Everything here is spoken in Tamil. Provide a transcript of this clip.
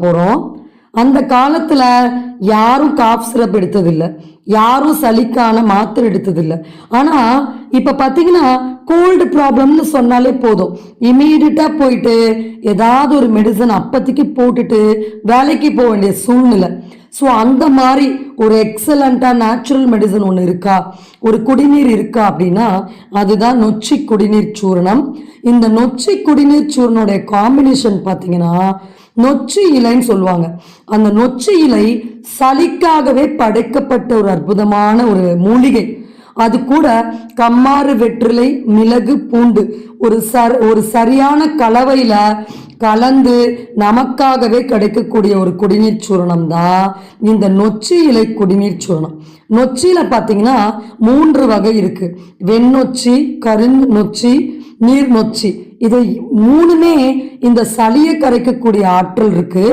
போறோம். அந்த காலத்துல யாரும் காஃப் சிரப் எடுத்ததில்லை, யாரும் சளிக்கான மாத்திரை எடுத்ததில்லை. ஆனா இப்ப பாத்தீங்கன்னா கோல்டு ப்ராப்ளம்னு சொன்னாலே போதும், இமீடியட்டா போயிட்டு ஏதாவது ஒரு மெடிசன் அப்பத்திக்கு போட்டுட்டு வேலைக்கு போக வேண்டிய சூழ்நிலை. ஸோ அந்த மாதிரி ஒரு எக்ஸலண்டா நேச்சுரல் மெடிசன் ஒன்று இருக்கா, ஒரு குடிநீர் இருக்கா அப்படின்னா அதுதான் நொச்சி குடிநீர் சூரணம். இந்த நொச்சி குடிநீர் சூரணோடைய காம்பினேஷன் பார்த்தீங்கன்னா நொச்சி இலைன்னு சொல்லுவாங்க. அந்த நொச்சி இலை சளிக்காகவே படைக்கப்பட்ட ஒரு அற்புதமான ஒரு மூலிகை. அது கூட கம்மாறு, வெற்றிலை, மிளகு, பூண்டு ஒரு சரியான கலவையில கலந்து நமக்காகவே கிடைக்கக்கூடிய ஒரு குடிநீர் சூரணம் தான் இந்த நொச்சி இலை குடிநீர் சூரணம். நொச்சியில பார்த்தீங்கன்னா 3 வகை இருக்கு: வெண்ணொச்சி, கருநொச்சி, நீர் நொச்சி. இது 3மே இந்த சளியை கரைக்கக்கூடிய ஆற்றல் இருக்கு.